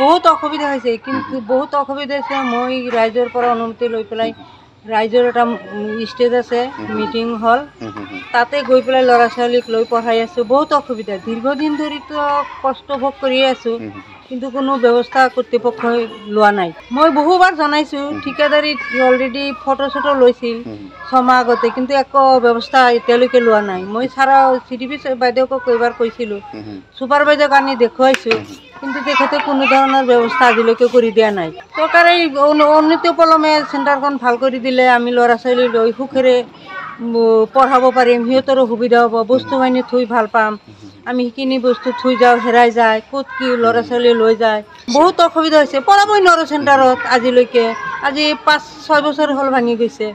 বহুত অসুবিধা হৈছে, কিন্তু বহুত অসুবিধা হৈছে। মই ৰাইজৰ পৰা অনুমতি লৈ পেলাই ৰাইজৰ এটা ষ্টেজ আছে, মিটিং হল, তাতে গৈ পেলাই ল'ৰা ছোৱালীক লৈ পঢ়াই আছোঁ। বহুত অসুবিধা, দীৰ্ঘদিন ধৰিতো কষ্ট ভোগ কৰিয়ে আছোঁ, কিন্তু কোনো ব্যৱস্থা কৰ্তৃপক্ষই লোৱা নাই। মই বহুবাৰ জনাইছোঁ, ঠিকাদাৰীত অলৰেডি ফটো চটো লৈছিল 6 মাহ আগতে, কিন্তু একো ব্যৱস্থা এতিয়ালৈকে লোৱা নাই। মই ছাৰা CDP বাইদেউকো এবাৰ কৈছিলোঁ, ছুপাৰভাইজাৰক আনি দেখুৱাইছোঁ, কিন্তু তেখেতে কোনো ধৰণৰ ব্যৱস্থা আজিলৈকে কৰি দিয়া নাই। চৰকাৰে উন্নতি পলমে চেণ্টাৰখন ভাল কৰি দিলে আমি ল'ৰা ছোৱালী লৈ সুখেৰে পঢ়াব পাৰিম, সিহঁতৰো সুবিধা হ'ব, বস্তু বাহিনী থৈ ভাল পাম। আমি সেইখিনি বস্তু থৈ যাওঁ, হেৰাই যায়, ক'ত কি ল'ৰা ছোৱালী লৈ যায়, বহুত অসুবিধা হৈছে। পঢ়াবই নোৱাৰোঁ চেণ্টাৰত আজিলৈকে, আজি 5-6 বছৰ হ'ল ভাঙি গৈছে।